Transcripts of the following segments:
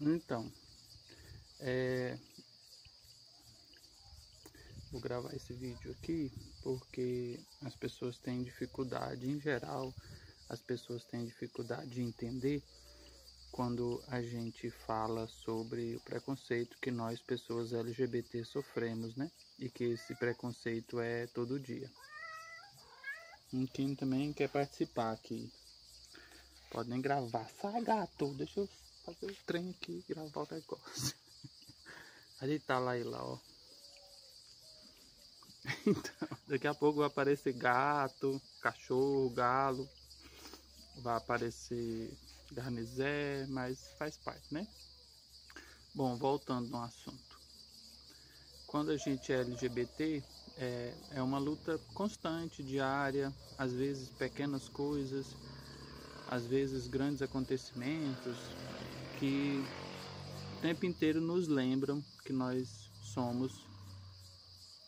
Então, é, vou gravar esse vídeo aqui porque as pessoas têm dificuldade, em geral, as pessoas têm dificuldade de entender quando a gente fala sobre o preconceito que nós, pessoas LGBT, sofremos, né? E que esse preconceito é todo dia. E quem também quer participar aqui, podem gravar. Sai, gato, deixa eu fazer o trem aqui e gravar o negócio. Ali tá lá e lá, ó. Então, daqui a pouco vai aparecer gato, cachorro, galo, vai aparecer garnizé, mas faz parte, né? Bom, voltando no assunto. Quando a gente é LGBT, é uma luta constante, diária, às vezes pequenas coisas, às vezes grandes acontecimentos que o tempo inteiro nos lembram que nós somos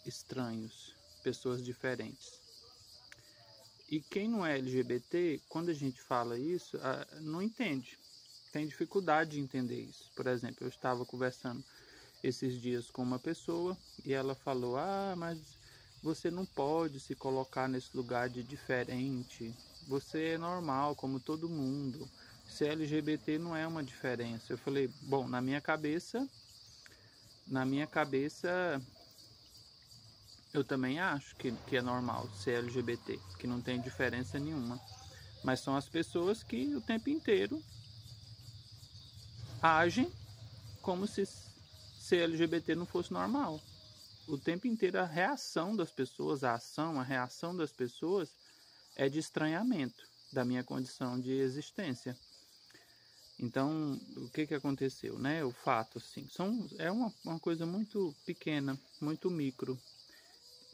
estranhos, pessoas diferentes. E quem não é LGBT, quando a gente fala isso, não entende, tem dificuldade de entender isso. Por exemplo, eu estava conversando esses dias com uma pessoa e ela falou: mas você não pode se colocar nesse lugar de diferente, você é normal como todo mundo, ser LGBT não é uma diferença. Eu falei: bom, na minha cabeça eu também acho que é normal ser LGBT, que não tem diferença nenhuma. Mas são as pessoas que o tempo inteiro agem como se ser LGBT não fosse normal. O tempo inteiro a reação das pessoas, a ação, a reação das pessoas é de estranhamento da minha condição de existência. Então, o que aconteceu, né? O fato, assim, é uma coisa muito pequena, muito micro,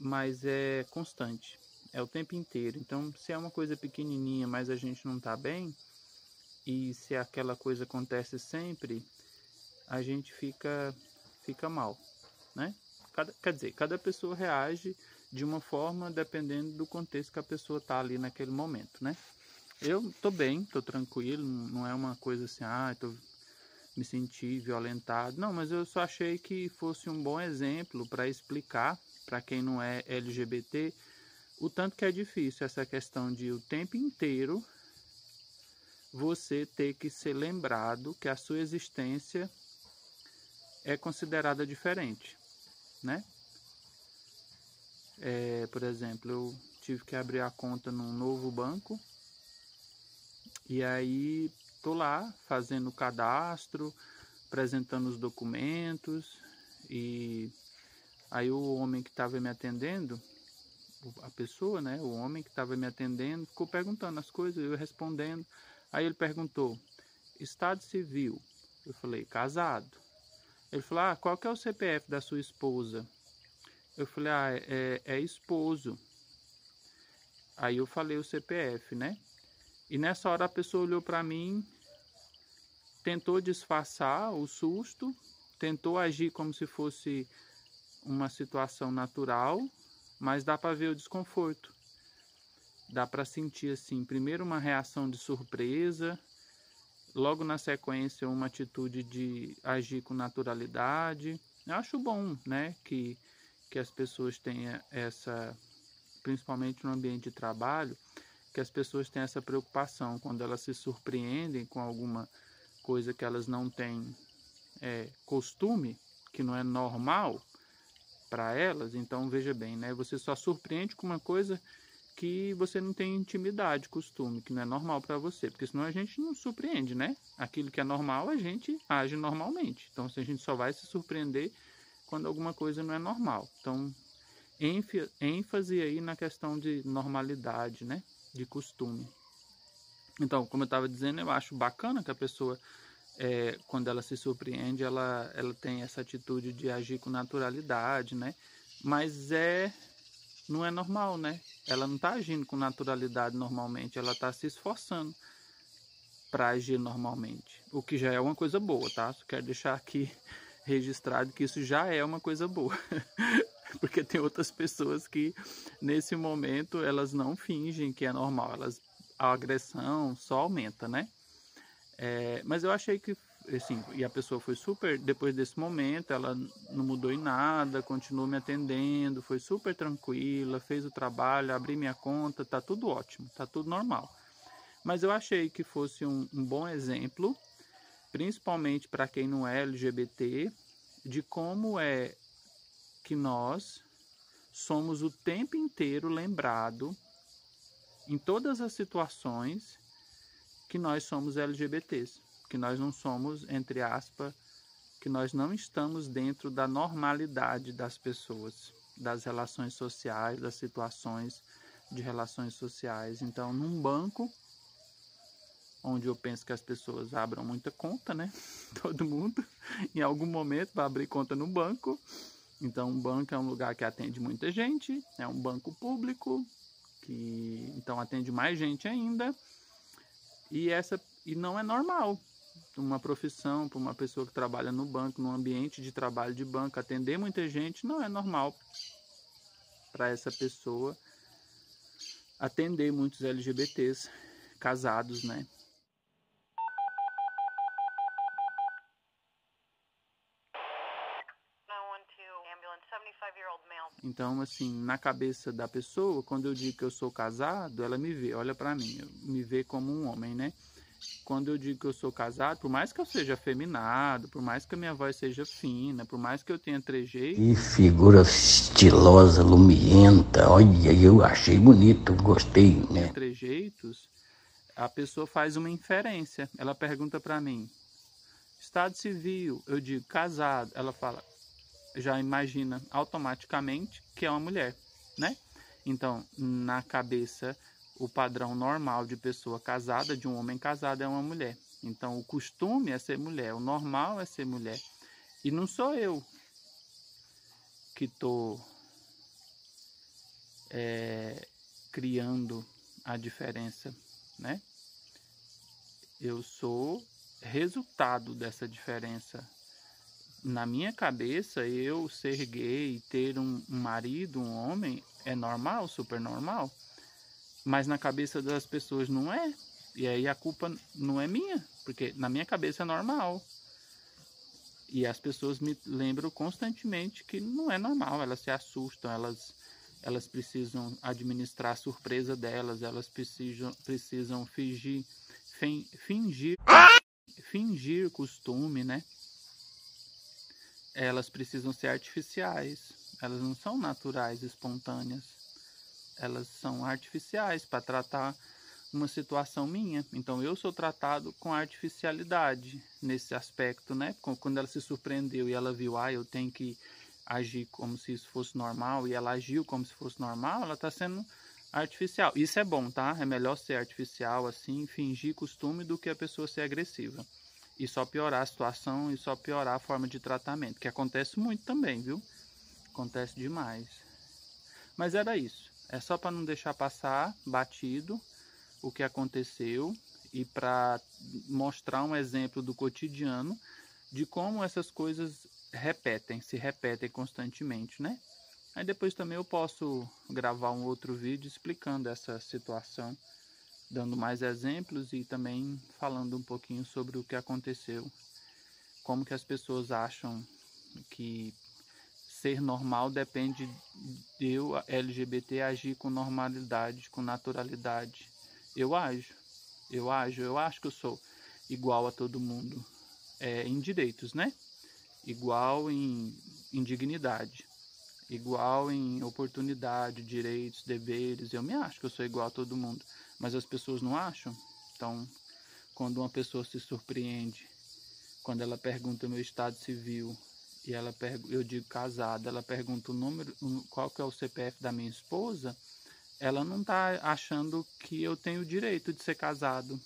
mas é constante, é o tempo inteiro. Então, se é uma coisa pequenininha, mas a gente não tá bem, e se aquela coisa acontece sempre, a gente fica mal, né? Quer dizer, cada pessoa reage de uma forma dependendo do contexto que a pessoa tá ali naquele momento, né? Eu tô bem, tô tranquilo, não é uma coisa assim, me senti violentado. Não, mas eu só achei que fosse um bom exemplo para explicar para quem não é LGBT o tanto que é difícil essa questão de o tempo inteiro você ter que ser lembrado que a sua existência é considerada diferente, né? Por exemplo, eu tive que abrir a conta num novo banco e aí tô lá fazendo o cadastro, apresentando os documentos, e aí o homem que estava me atendendo, a pessoa, né, o homem que estava me atendendo, ficou perguntando as coisas, eu respondendo. Aí ele perguntou: estado civil? Eu falei: casado. Ele falou: qual que é o CPF da sua esposa? Eu falei: é esposo. Aí eu falei o CPF, né? E nessa hora a pessoa olhou para mim, tentou disfarçar o susto, tentou agir como se fosse uma situação natural, mas dá para ver o desconforto. Dá para sentir, assim, primeiro uma reação de surpresa, logo na sequência uma atitude de agir com naturalidade. Eu acho bom, né, que as pessoas tenham essa, principalmente no ambiente de trabalho, que as pessoas têm essa preocupação quando elas se surpreendem com alguma coisa que elas não têm costume, que não é normal para elas. Então veja bem, né? Você só surpreende com uma coisa que você não tem intimidade, costume, que não é normal para você, porque senão a gente não surpreende, né? Aquilo que é normal a gente age normalmente. Então a gente só vai se surpreender quando alguma coisa não é normal. Então ênfase aí na questão de normalidade, né? De costume. Então, como eu estava dizendo, eu acho bacana que a pessoa, quando ela se surpreende, ela tem essa atitude de agir com naturalidade, né? Mas não é normal, né? Ela não está agindo com naturalidade normalmente, ela está se esforçando para agir normalmente, o que já é uma coisa boa, tá? Só quero deixar aqui registrado que isso já é uma coisa boa. Porque tem outras pessoas que nesse momento elas não fingem que é normal, a agressão só aumenta, né? Mas eu achei que assim, e a pessoa foi super, depois desse momento, ela não mudou em nada, continuou me atendendo, foi super tranquila, fez o trabalho, abri minha conta, tá tudo ótimo, tá tudo normal. Mas eu achei que fosse um bom exemplo, principalmente para quem não é LGBT, de como é que nós somos o tempo inteiro lembrado, em todas as situações, que nós somos LGBTs, que nós não somos, entre aspas, que nós não estamos dentro da normalidade das pessoas, das relações sociais, das situações de relações sociais. Então, num banco, onde eu penso que as pessoas abram muita conta, né? Todo mundo, em algum momento, vai abrir conta no banco. Então, um banco é um lugar que atende muita gente, é um banco público, que então atende mais gente ainda. E não é normal uma profissão para uma pessoa que trabalha no banco, num ambiente de trabalho de banco, atender muita gente, não é normal para essa pessoa atender muitos LGBTs casados, né? Então, assim, na cabeça da pessoa, quando eu digo que eu sou casado, ela me vê, olha para mim, me vê como um homem, né? Quando eu digo que eu sou casado, por mais que eu seja afeminado, por mais que a minha voz seja fina, por mais que eu tenha trejeitos... Que figura estilosa, lumienta, olha, eu achei bonito, gostei, né? Trejeitos, a pessoa faz uma inferência. Ela pergunta para mim, estado civil, eu digo casado, ela fala, já imagina automaticamente que é uma mulher, né? Então, na cabeça, o padrão normal de pessoa casada, de um homem casado, é uma mulher. Então, o costume é ser mulher, o normal é ser mulher. E não sou eu que estou criando a diferença, né? Eu sou resultado dessa diferença. Na minha cabeça, eu ser gay, ter um marido, um homem, é normal, super normal. Mas na cabeça das pessoas não é. E aí a culpa não é minha, porque na minha cabeça é normal. E as pessoas me lembram constantemente que não é normal, elas se assustam, elas precisam administrar a surpresa delas, elas precisam fingir costume, né? Elas precisam ser artificiais, elas não são naturais, espontâneas, elas são artificiais para tratar uma situação minha. Então eu sou tratado com artificialidade nesse aspecto, né? Quando ela se surpreendeu e ela viu, eu tenho que agir como se isso fosse normal, e ela agiu como se fosse normal, ela está sendo artificial. Isso é bom, tá? É melhor ser artificial assim, fingir costume, do que a pessoa ser agressiva. E só piorar a situação, e só piorar a forma de tratamento, que acontece muito também, viu? Acontece demais. Mas era isso. É só para não deixar passar batido o que aconteceu, e para mostrar um exemplo do cotidiano de como essas coisas se repetem constantemente, né? Aí depois também eu posso gravar um outro vídeo explicando essa situação, dando mais exemplos e também falando um pouquinho sobre o que aconteceu, como que as pessoas acham que ser normal depende de eu, LGBT, agir com normalidade, com naturalidade. Eu acho que eu sou igual a todo mundo, em direitos, né? Igual em dignidade, igual em oportunidade, direitos, deveres. Eu me acho que eu sou igual a todo mundo, mas as pessoas não acham. Então, quando uma pessoa se surpreende, quando ela pergunta o meu estado civil, e eu digo casada, ela pergunta qual que é o CPF da minha esposa, ela não está achando que eu tenho o direito de ser casado.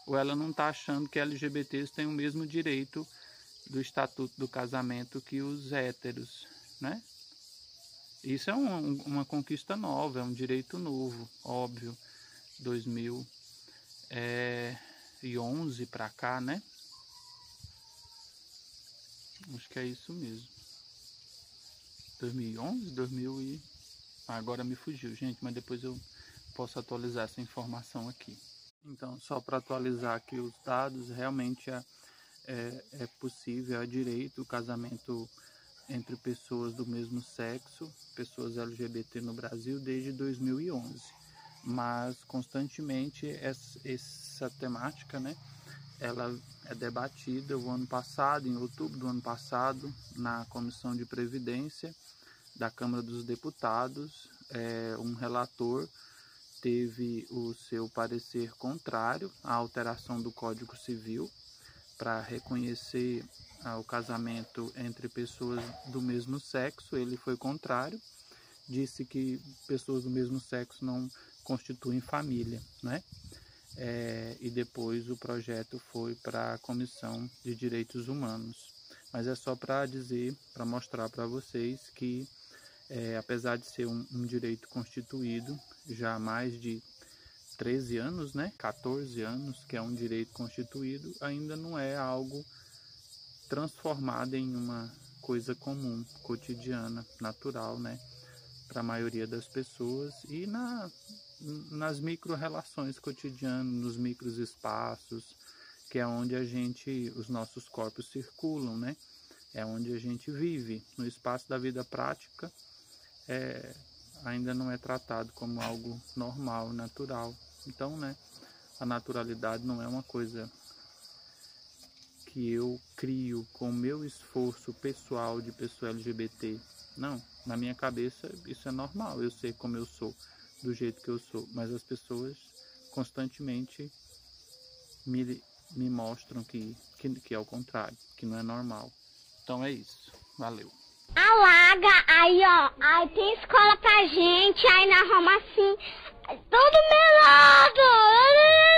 Ou ela não está achando que LGBTs têm o mesmo direito do estatuto do casamento que os héteros, né? Isso é uma conquista nova, é um direito novo, óbvio. 2011 para cá, né? Acho que é isso mesmo. 2011, 2000 e... agora me fugiu, gente, mas depois eu posso atualizar essa informação aqui. Então, só para atualizar aqui os dados, realmente é possível, é direito o casamento entre pessoas do mesmo sexo, pessoas LGBT no Brasil, desde 2011. Mas constantemente essa temática, né, ela é debatida. O ano passado, em outubro do ano passado, na Comissão de Previdência da Câmara dos Deputados, um relator teve o seu parecer contrário à alteração do Código Civil para reconhecer o casamento entre pessoas do mesmo sexo. Ele foi contrário, disse que pessoas do mesmo sexo não constituem família, né? E depois o projeto foi para a Comissão de Direitos Humanos. Mas é só para dizer, para mostrar para vocês que apesar de ser um direito constituído já há mais de 13 anos, né, 14 anos, que é um direito constituído, ainda não é algo transformado em uma coisa comum, cotidiana, natural, né, para a maioria das pessoas, e nas micro-relações cotidianas, nos micros espaços, que é onde os nossos corpos circulam, né, é onde a gente vive. No espaço da vida prática, ainda não é tratado como algo normal, natural. Então, né, a naturalidade não é uma coisa que eu crio com o meu esforço pessoal de pessoa LGBT. Não, na minha cabeça isso é normal, eu sei como eu sou, do jeito que eu sou, mas as pessoas constantemente me mostram que é o contrário, que não é normal. Então é isso, valeu. Alaga, aí ó, aí tem escola pra gente, aí nós vamos assim, tudo melado.